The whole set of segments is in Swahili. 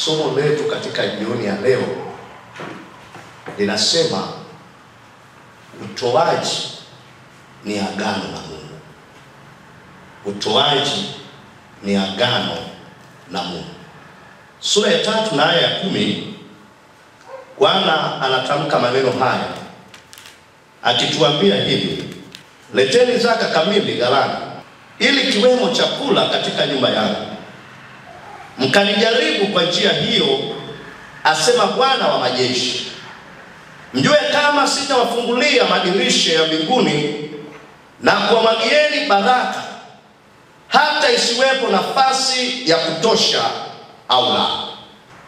Somo letu katika jioni ya leo linasema utoaji ni agano na Mungu. Utoaji ni agano na Mungu. Sura ya 3 na aya ya 10, Bwana anatamka maneno haya akituambia hivi: leteni zaka kamili ghalani, ili kiwemo chakula katika nyumba yangu. Mkanijaribu kwa njia hiyo, asema Bwana wa majeshi, mjue kama sitawafungulia madirisha ya mbinguni na kuwamwagieni baraka hata isiwepo nafasi ya kutosha au la.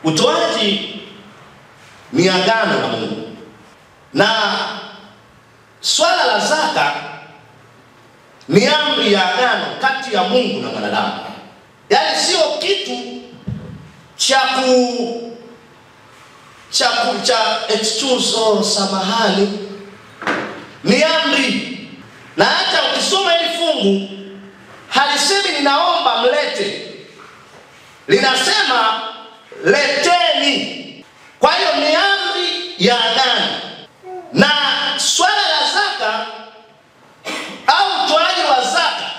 Utoaji ni agano na Mungu, na swala la zaka ni amri ya agano kati ya Mungu na mwanadamu. Yaani sio kitu samahani, ni amri. Na hata ukisoma hili fungu halisemi ninaomba mlete, linasema leteni. Kwa hiyo ni amri ya agano. Na swala la zaka au utoaji wa zaka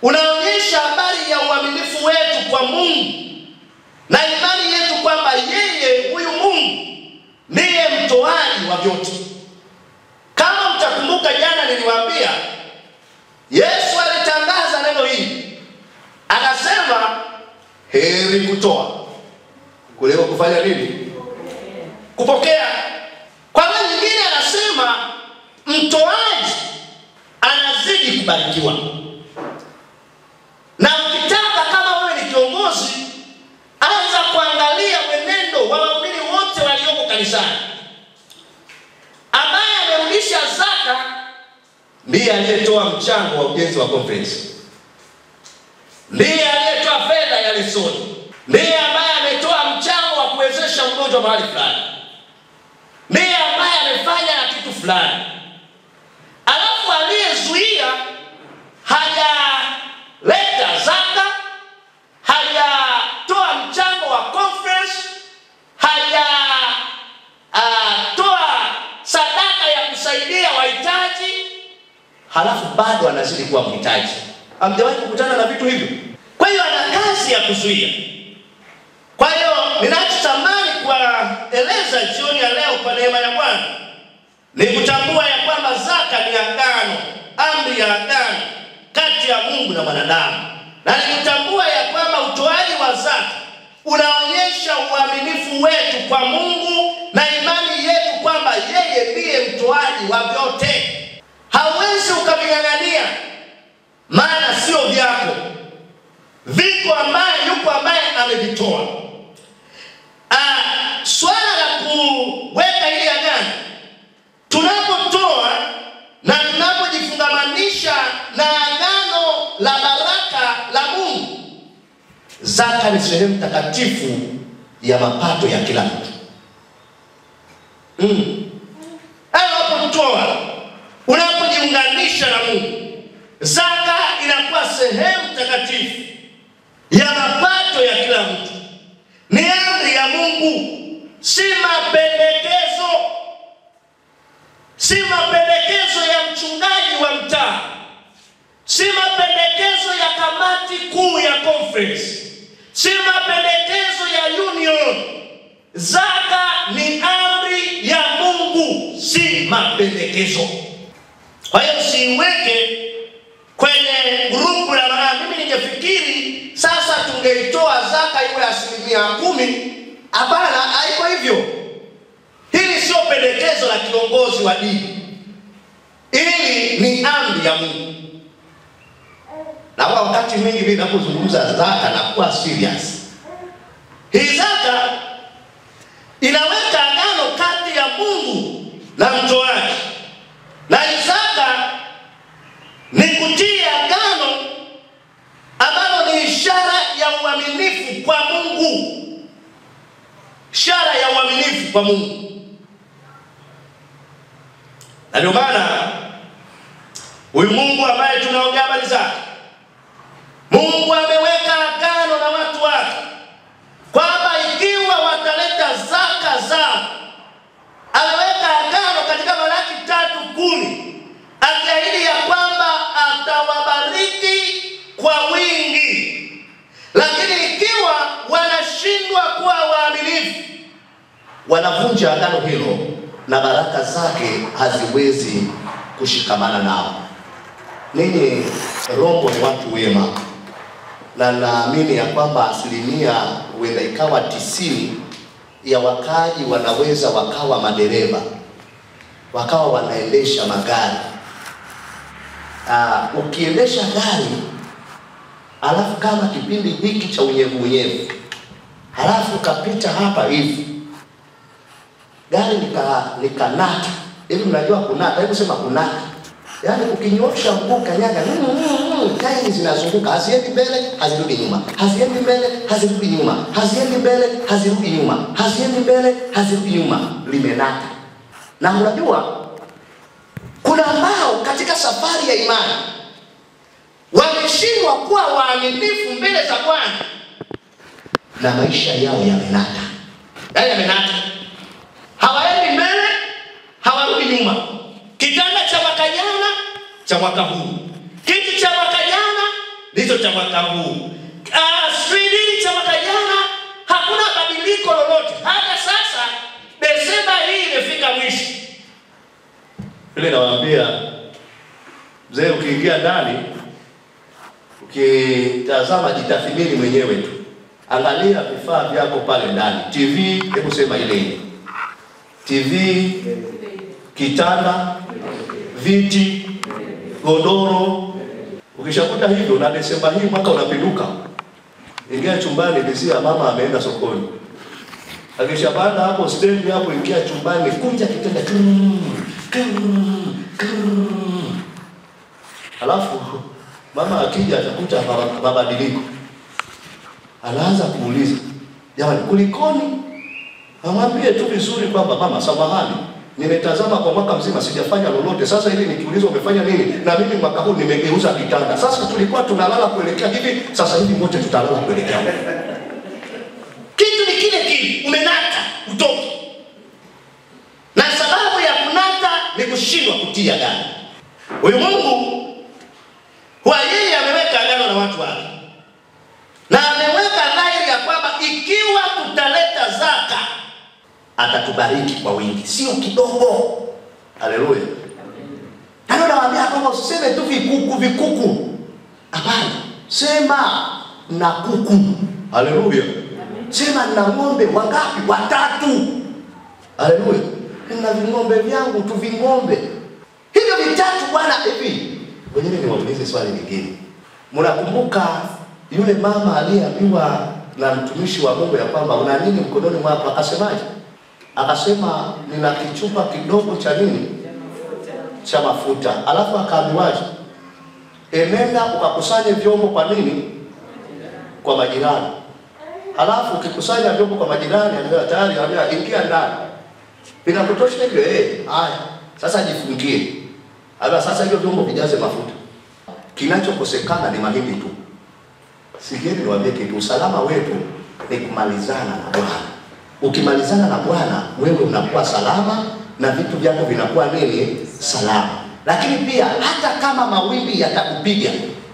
unaonyesha habari ya uaminifu wetu kwa Mungu na imani yetu kwamba yeye, huyu Mungu, ndiye mtoaji wa vyote. Kama mtakumbuka jana niliwaambia, Yesu alitangaza neno hili, akasema heri kutoa kuliko kufanya nini? Kupokea. Kwa maana nyingine anasema mtoaji anazidi kubarikiwa. Na ukitaka kama wewe ni kiongozi, anza kuangalia mwenendo wa waumini wote walioko kanisani. Ambaye amerudisha zaka ndiye aliyetoa mchango wa ujenzi wa conference, ndiye aliyetoa fedha ya lesoni, ndiye ambaye ametoa mchango wa kuwezesha mgonjwa mahali fulani, ndiye ambaye amefanya kitu fulani. Alafu aliyezuia hajaleta zaka, hajatoa mchango wa conference, hajatoa sadaka ya kusaidia wahitaji, halafu bado anazidi kuwa mhitaji. Hamjawahi kukutana na vitu hivyo? Kwa hiyo ana kazi ya kuzuia. Kwa hiyo ninachotamani kueleza jioni ya leo kwa neema ya Bwana ni kutambua ya kwamba zaka ni agano, amri ya agano kati ya Mungu na mwanadamu. Na nikutambua ya kwamba utoaji wa zaka unaonyesha uaminifu wetu kwa Mungu na imani yetu kwamba yeye ndiye mtoaji wa vyote. Hauwezi ukaving'ang'ania, maana sio vyako. Viko ambaye yuko ambaye amevitoa. Swala la kuweka ile agano, tunapotoa na tunapojifungamanisha na agano la baraka la Mungu, zaka ni sehemu takatifu ya mapato ya kila mtu. Unapotoa, unapojiunganisha na Mungu, zaka inakuwa sehemu takatifu ya mapato ya kila mtu. Ni amri ya Mungu, si mapendekezo. Si mapendekezo ya mchungaji wa mtaa, si mapendekezo ya kamati kuu ya conference, si mapendekezo ya union. Zaka ni amri ya Mungu, si mapendekezo. Kwa hiyo siweke kwenye grupu la mimi ningefikiri sasa tungeitoa zaka iwe 10%. Hapana, haiko hivyo. Hili sio pendekezo la kiongozi wa dini. Hili ni amri ya Mungu. Na wakati mwingi mimi ninapozungumza zaka na kuwa serious. Hii zaka inaweka agano kati ya Mungu na mtoaji. Na zaka ni kutia agano ambalo ni ishara ya uaminifu kwa Mungu. Ishara ya uaminifu kwa Mungu. Na ndio maana huyu Mungu ambaye tunaongea habari zake, Mungu ameweka agano na watu wake kwamba ufukuni, akiahidi ya kwamba atawabariki kwa wingi. Lakini ikiwa wanashindwa kuwa waaminifu, wanavunja agano hilo na baraka zake haziwezi kushikamana nao. Ninyi Rombo ni watu wema, na naamini ya kwamba asilimia huenda ikawa 90 ya wakaji wanaweza wakawa madereva, wakawa wanaendesha magari. Ukiendesha gari alafu kama kipindi hiki cha unyevu, halafu kapita hapa hivi, gari nikanata hivi, mnajua kunata, hebu sema kunata. Yaani ukinyosha mguu kanyaga, tairi zinazunguka, haziendi mbele, hazirudi nyuma, haziendi mbele, hazirudi nyuma, haziendi mbele, hazirudi nyuma, haziendi mbele, hazirudi nyuma, limenata. Na unajua kuna ambao katika safari ya imani wameshindwa kuwa waaminifu mbele za Bwana, na maisha yao yamenata. Yaani yamenata. Hawaendi mbele, hawarudi nyuma. Kitanda cha mwaka jana cha mwaka huu, kiti cha mwaka jana ndicho cha mwaka huu, swidini cha mwaka jana, hakuna badiliko lolote. Hata sasa Desemba hii imefika mwisho. Ile nawaambia mzee, ukiingia ndani, ukitazama, jitathmini mwenyewe tu. Angalia vifaa vyako pale ndani. TV, hebu sema ile TV, kitanda, viti, godoro. Ukishakuta hivyo, na Desemba hii mwaka unapinduka, ingia chumbani, dizia mama ameenda sokoni. Akishapanda hapo stand hapo, ingia chumbani, kunja kitanda. Alafu mama akija atakuta mabadiliko. Anaanza kuuliza, jamani kulikoni? Amwambie tu vizuri kwamba mama, samahani, nimetazama kwa mwaka mzima sijafanya lolote. Sasa hivi nikiulizwa umefanya nini? Na mimi mwaka huu nimegeuza kitanda. Sasa tulikuwa tunalala kuelekea hivi, sasa hivi wote tutalala kuelekea huko. Kitu ni kile kile, umenata utoki. Na sababu ya kunata ni kushindwa kutia agano. Huyu Mungu kwa yeye ameweka agano na watu wake, na ameweka dhahiri ya kwamba ikiwa tutaleta zaka atatubariki kwa wingi, sio kidogo. Haleluya. Ndio nawaambia kwamba usiseme tu vikuku. Hapana, sema na kuku. Haleluya. Sema na ng'ombe wangapi? 3. Haleluya. Na ving'ombe vyangu tu ving'ombe. Hivyo 3 Bwana hivi. Wenyewe niwaulize swali lingine. Mnakumbuka yule mama aliyeambiwa na mtumishi wa Mungu ya kwamba una nini mkononi mwako? Akasemaje? Akasema nina kichupa kidogo cha nini? Cha mafuta. Alafu akaambiwaje? Enenda ukakusanye vyombo kwa nini? Kwa majirani. Alafu ukikusanya vyombo kwa majirani, anambia tayari, anambia ingia ndani. Inakutosha hivyo? Haya. Sasa jifungie. Aba sasa hivyo vyombo vijaze mafuta. Kinachokosekana ni mahindi tu. Sikieni niwaambie kitu, usalama wetu ni kumalizana na Bwana. Ukimalizana na Bwana, wewe unakuwa salama na vitu vyako vinakuwa nini? Salama. Lakini pia hata kama mawimbi yatakupiga,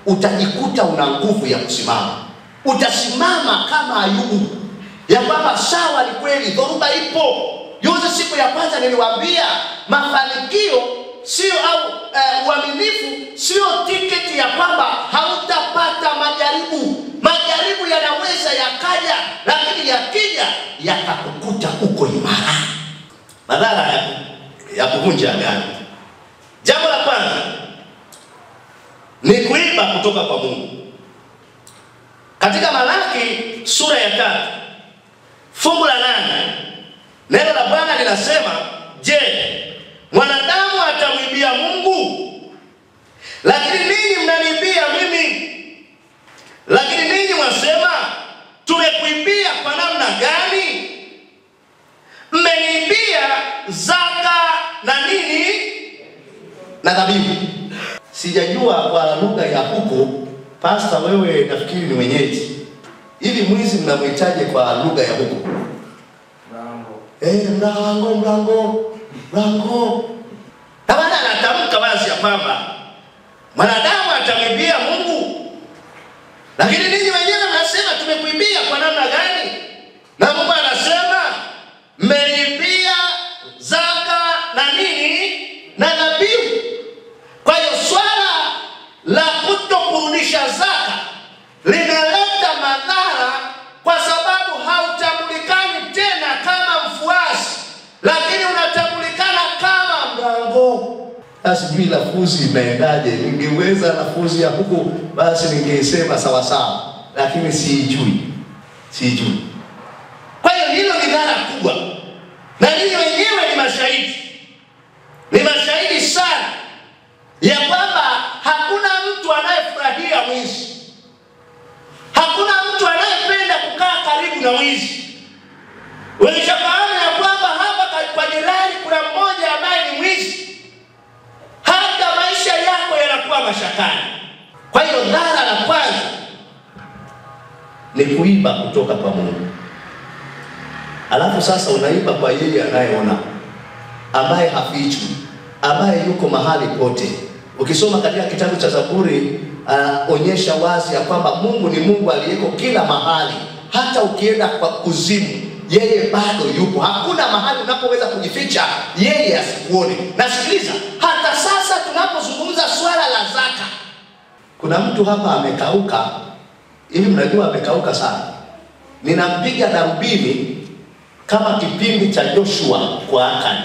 utajikuta una nguvu ya kusimama. Utasimama kama Ayubu, ya kwamba sawa, ni kweli dhoruba ipo. Yuzi siku ya kwanza niliwaambia mafanikio sio uaminifu sio tiketi ya kwamba hautapata majaribu. Majaribu yanaweza yakaja, lakini yakija yatakukuta uko imara. Madhara ya kuvunja agano. Jambo la kwanza ni kuiba kutoka kwa Mungu. Katika Malaki sura ya 3 fungu la 8, neno la Bwana linasema, je, mwanadamu atamwibia Mungu? Lakini ninyi mnaniibia mimi. Lakini ninyi mwasema, tumekuibia kwa namna gani? Mmeniibia zaka na nini? Na dhabihu. Sijajua kwa lugha ya huko, pasta wewe nafikiri ni mwenyeji. Hivi mwizi mnamhitaje kwa lugha ya huko? Mlango. Mlango. Na maana inaweka wazi ya kwamba mwanadamu atamwibia Mungu. Lakini ninyi wenyewe mnasema tumekuibia kwa namna gani? Na Mungu anasema mmenibia zaka na nini? Na dhabihu. Kwa hiyo swala la kutokurudisha zaka linaleta madhara, kwa sababu hautambulikani tena kama mfuasi, lakini unatambulikana kama mlango. Sijui lafuzi imeendaje. Ningeweza lafuzi ya huku basi ningesema sawa sawa, lakini sijui. Kwa hiyo hilo ni dhara kubwa, na ninyi wenyewe ni mashahidi. Ni mashahidi sana ya kwamba hakuna mtu anayefurahia mwizi. Hakuna mtu anayependa kukaa karibu na mwizi. Ulishafahamu ya kwamba hapa kwa jirani kuna mmoja ambaye ni mwizi, hata maisha yako yanakuwa mashakani. Kwa hiyo dhara la kwanza ni kuiba kutoka kwa Mungu. Alafu sasa unaiba kwa yeye anayeona, ambaye hafichwi, ambaye yuko mahali pote. Ukisoma katika kitabu cha Zaburi, onyesha wazi ya kwamba Mungu ni Mungu aliyeko kila mahali. Hata ukienda kwa kuzimu, yeye bado yupo. Hakuna mahali unapoweza kujificha yeye asikuone. Na sikiliza, hata sasa tunapozungumza swala la zaka, kuna mtu hapa amekauka. Hivi mnajua amekauka sana. Ninampiga darubini kama kipindi cha Joshua kwa Akani.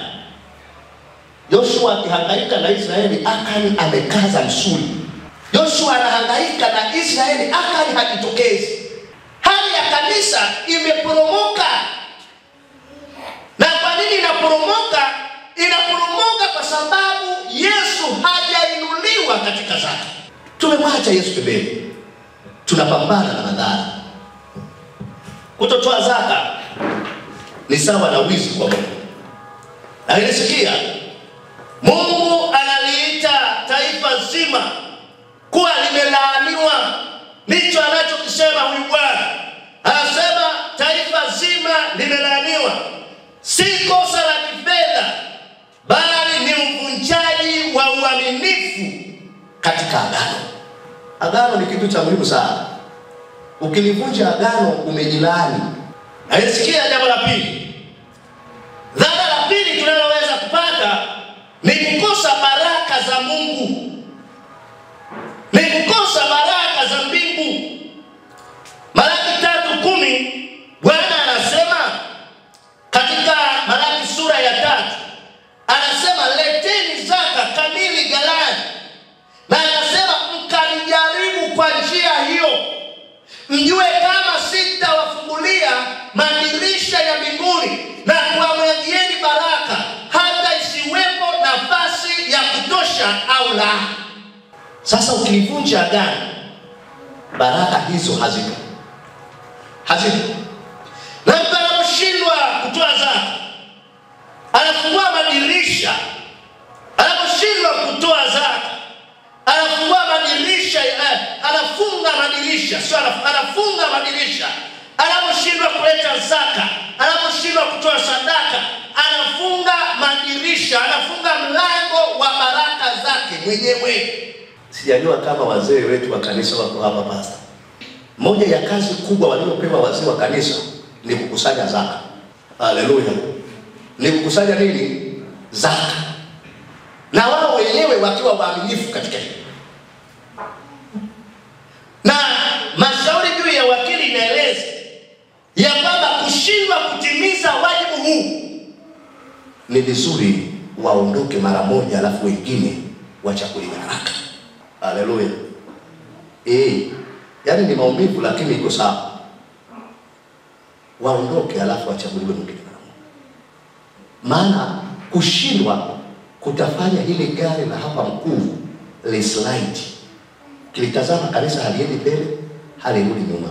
Joshua akihangaika na Israeli, Akani amekaza msuli. Joshua anahangaika na Israeli, Akani hajitokezi. Hali ya kanisa imeporomoka. Na kwa nini inaporomoka? Inaporomoka kwa sababu Yesu hajainuliwa katika zaka. Tumemwacha Yesu pembeni. Tunapambana na madhara. Kutotoa zaka ni sawa na wizi kwa Mungu. Na nilisikia Mungu analiita taifa zima kuwa limelaaniwa. Ndicho anachokisema huyu Bwana. Anasema taifa zima limelaaniwa. Si kosa la kifedha, bali ni uvunjaji wa uaminifu katika agano. Agano ni kitu cha muhimu sana. Ukilivunja agano umejilaani. Na nisikia jambo la pili. Dhara la pili tunaloweza kupata ni kukosa baraka za Mungu. Ni kukosa baraka za mbingu. Malaki 3:10 Bwana anasema katika Malaki sura ya 3, anasema leteni zaka kamili ghalani. Na anasema mkanijaribu kwa njia hiyo, mjue kama sitawafungulia madirisha ya mbinguni na kuwamwagieni baraka hata isiwepo nafasi ya kutosha au la. Sasa ukivunja agano, baraka hizo hazipo. Na mtu anaposhindwa kutoa zaka, anafungua madirisha. Anaposhindwa kutoa zaka, anafungua madirisha, anafunga madirisha, sio anafunga madirisha. Anaposhindwa kuleta zaka, anaposhindwa kutoa sadaka, anafunga madirisha, anafunga mlango wa baraka zake mwenyewe. Sijajua kama wazee wetu wa kanisa wako hapa pastor. Moja ya kazi kubwa waliopewa wazee wa kanisa ni kukusanya zaka. Haleluya. Ni kukusanya nini? Zaka. Na wao wenyewe wakiwa waaminifu katika hilo. Na mashauri juu ya wakili inaeleza ya kwamba kushindwa kutimiza wajibu huu, ni vizuri waondoke mara moja, alafu wengine wachaguliwe haraka. Haleluya. Yaani ni maumivu lakini iko sawa. Waondoke alafu wachaguliwe mwingine mara moja. Maana kushindwa kutafanya ile gari la hapa mkuu lislide. Kilitazama kanisa haliendi mbele, halirudi nyuma.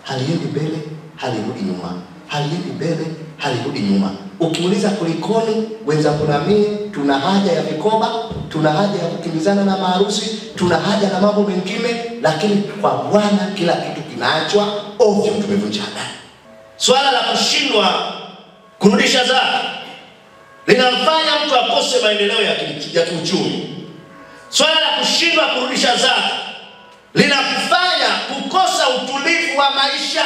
Haliendi mbele, halirudi nyuma. Haliendi mbele, halirudi nyuma. Ukiuliza kulikoni, wenzangu na mimi tuna haja ya vikoba, tuna haja ya kukimbizana na maharusi, tuna haja na mambo mengine, lakini kwa Bwana kila kitu kinaachwa ovyo. Tumevunja agano. Swala la kushindwa kurudisha zaka linamfanya mtu akose maendeleo ya kiuchumi. Swala la kushindwa kurudisha zaka linakufanya kukosa utulivu wa maisha.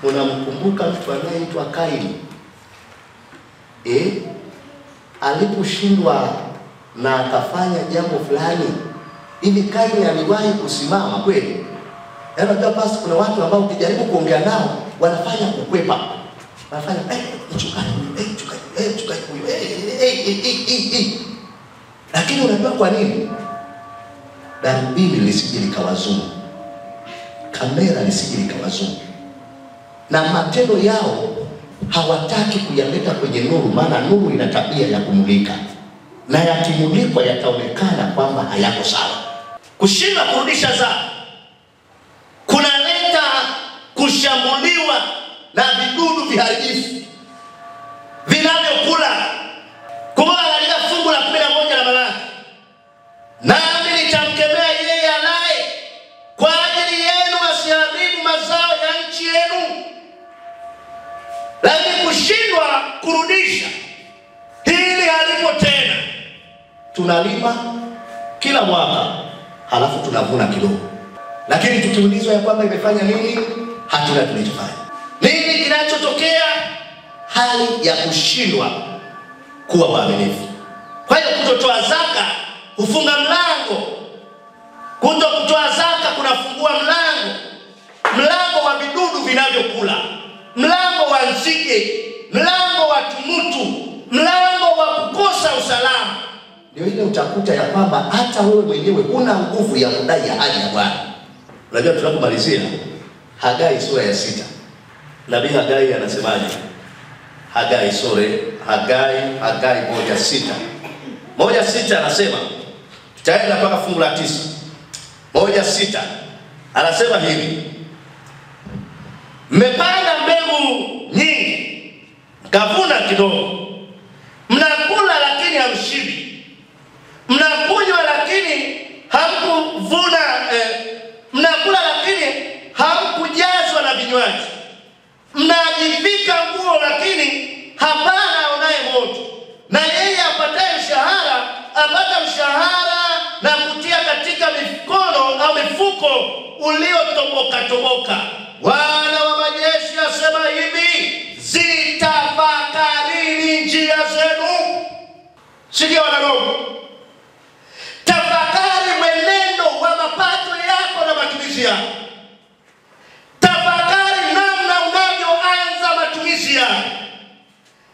Unamkumbuka mtu anayeitwa Kaini? Aliposhindwa na akafanya jambo fulani, hivi Kaini aliwahi kusimama kweli? Unajua basi kuna watu ambao ukijaribu kuongea nao wanafanya kukwepa. Wanafanya lakini unajua kwa nini? Darubini lisije likawazungu, kamera lisije likawazungu, na matendo yao hawataki kuyaleta kwenye nuru, maana nuru ina tabia ya kumulika, na yakimulikwa yataonekana kwamba hayako sawa. Kushindwa kurudisha zaka kunaleta kushambuliwa na vidudu viharibifu vinavyokula. Kumbuka katika fungu la 11 la Malaki, nami nitamkemea yeye alaye kwa ajili yenu asiharibu mazao ya nchi yenu. Lakini kushindwa kurudisha hili halipo tena. Tunalima kila mwaka halafu tunavuna kidogo, lakini tukiulizwa ya kwamba imefanya nini, hatuna tulichofanya. Nini kinachotokea? Hali ya kushindwa kuwa waaminifu. Kwa hiyo kutotoa zaka hufunga mlango. Kutoa zaka kunafungua mlango wa vidudu vinavyokula, mlango wa nzige, mlango wa tumutu, mlango wa kukosa usalama. Ndio ile utakuta ya kwamba hata wewe mwenyewe huna nguvu ya kudai ahadi ya Bwana. Unajua tunapomalizia Hagai sura ya 6. Nabii Hagai anasemaje? Hagai 1:6. 1:6 anasema, tutaenda mpaka fungu la 9. 1:6 anasema hivi: mmepanda mbegu nyingi, mkavuna kidogo. Mnakula lakini hamshibi, mnakunywa lakini hamkuvuna, mnakula lakini hamkujazwa na vinywaji, mnajivika nguo lakini hapana aonaye moto. Na yeye apataye mshahara apata mshahara na kutia katika mikono au mifuko uliotoboka. Bwana wa majeshi asema hivi: zitafakarini njia zenu. Sikia wanadamu, tafakari mwenendo wa mapato yako na matumizi yako. Tafakari namna unavyoanza matumizi yako.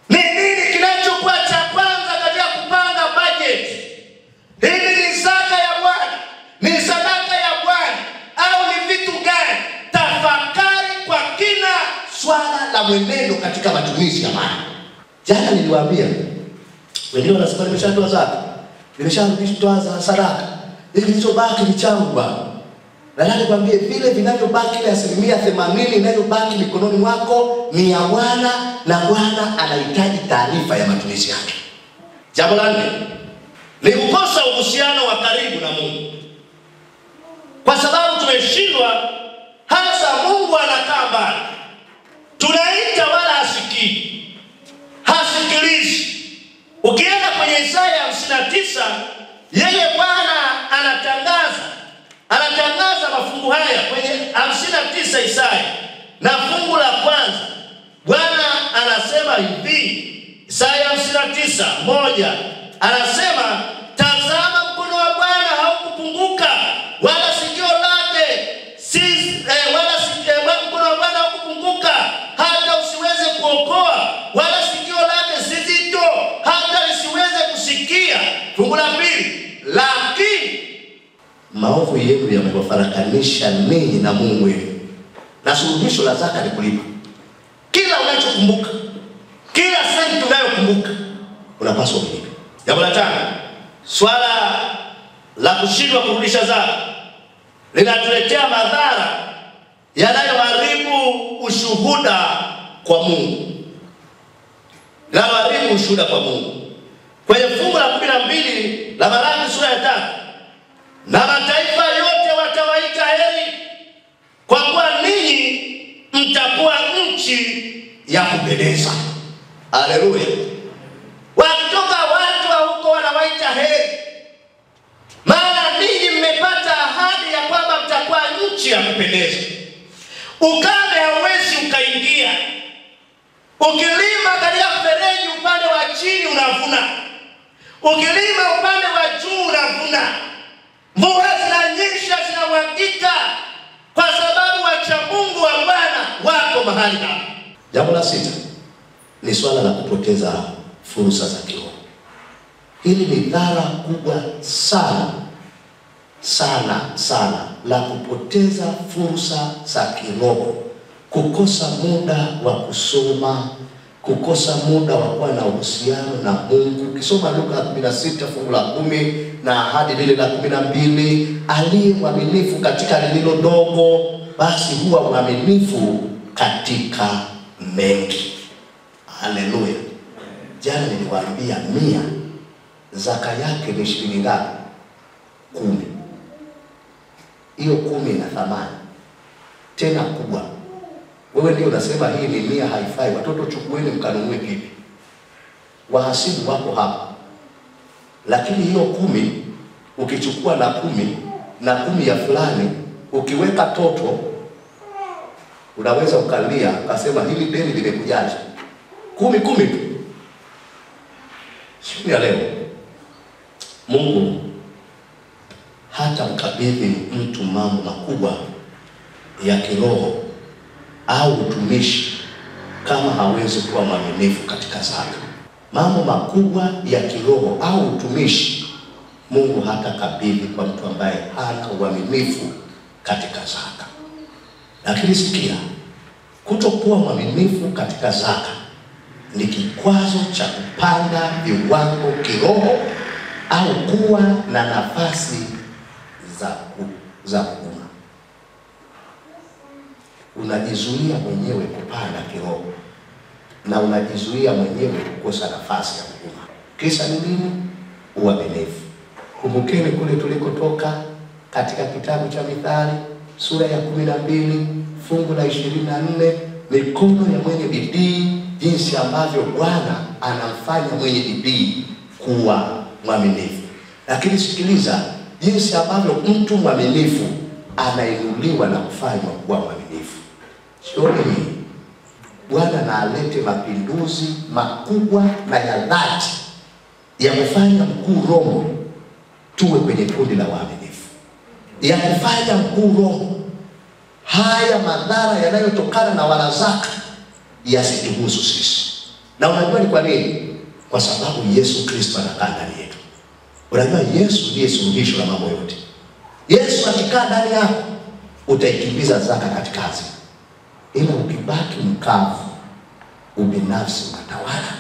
Ni nini kinachokuwa cha kwanza katika kupanga budget? Hili ni zaka ya Bwana, ni sadaka ya Bwana, au ni vitu gani? Tafakari kwa kina swala la mwenendo katika matumizi ya mali. Jana niliwaambia wengine wanasema nimeshatoa zaka, nimeshatoa sadaka, hili kilichobaki ni changu Bwana. Na nani kwambie vile vinavyobaki, ile 80% inayobaki mikononi mwako ni ya Bwana, na Bwana anahitaji taarifa ya matumizi yake. Jambo la 4 ni kukosa uhusiano wa karibu na Mungu. Kwa sababu tumeshindwa, hasa Mungu anakaa mbali. Tunaita wala hasikii, hasikilizi. Ukienda kwenye Isaya 59, yeye Bwana anatangaza mafungu haya kwenye 59 Isaya, na fungu la kwanza Bwana anasema hivi. Isaya 59:1 anasema, tazama mkono wa Bwana haukupunguka wala sikio lake mkono wa Bwana haukupunguka hata usiweze kuokoa, wala sikio lake si zito hata lisiweze kusikia. Fungu la 2, lakini maovu yenu yamewafarakanisha ninyi na Mungu wenu, na suluhisho la zaka ni kulipa. Kila unachokumbuka, kila senti unayokumbuka unapaswa kulipa. Jambo la 5, swala la kushindwa kurudisha zaka linatuletea madhara yanayoharibu ushuhuda kwa Mungu. Linaharibu ushuhuda kwa Mungu. Kwenye fungu la 12 la Malaki sura ya 3, na mataifa yote watawaita heri, kwa kuwa ninyi mtakuwa nchi ya kupendeza. Haleluya. Wakitoka watu wa huko wanawaita heri. Maana Ukilima katika mfereji upande wa chini unavuna. Ukilima upande wa juu unavuna. Mvua zinanyesha, zinamwagika kwa sababu wacha Mungu wa Bwana wako mahali hapa. Jambo la 6 ni swala la kupoteza fursa za kiroho. Hili ni dhara kubwa sana la kupoteza fursa za kiroho. Kukosa muda wa kusoma, kukosa muda wa kuwa na uhusiano na Mungu. Ukisoma Luka 16 fungu la 10 na hadi lile la 12, aliye mwaminifu katika lililo dogo basi huwa mwaminifu katika mengi. Haleluya. Jana niliwaambia 100 zaka yake ni shilingi ngapi? 10. Hiyo 10 ina thamani tena kubwa. Wewe ndio unasema hii ni 100 haifai. Watoto chukueni mkanunue kipi? Wahasibu wako hapa. Lakini hiyo 10 ukichukua na 10 na 10 ya fulani ukiweka toto, unaweza ukalia ukasema hili deni limekujaje? 10 tu. Siku ya leo Mungu hata mkabidhi mtu mambo makubwa ya kiroho au utumishi kama hawezi kuwa mwaminifu katika zaka. Mambo makubwa ya kiroho au utumishi Mungu hata kabidhi kwa mtu ambaye hana uaminifu katika zaka. Lakini sikia, kutokuwa mwaminifu katika zaka ni kikwazo cha kupanda viwango kiroho au kuwa na nafasi za huduma. Unajizuia mwenyewe kupanda kiroho na unajizuia mwenyewe kukosa nafasi ya huduma. Kisa ni nini? Uaminifu. Kumbukeni kule tulikotoka katika kitabu cha Mithali sura ya 12 fungu la 24, mikono ya mwenye bidii, jinsi ambavyo Bwana anamfanya mwenye bidii kuwa mwaminifu. Lakini sikiliza, jinsi ambavyo mtu mwaminifu anainuliwa na kufanywa kuwa mwaminifu. Sioni Bwana na alete mapinduzi makubwa na ya dhati ya kufanya mkuu Roho tuwe kwenye kundi la waaminifu, ya kufanya mkuu Roho haya madhara yanayotokana na wanazaka yasituhusu sisi. Na unajua ni kwa nini? Kwa sababu Yesu Kristo anakaa ndani yetu. Unajua Yesu ndiye suluhisho la mambo yote. Yesu akikaa ndani yako utaikimbiza zaka katika kazi. Ila ukibaki mkavu, ubinafsi unatawala.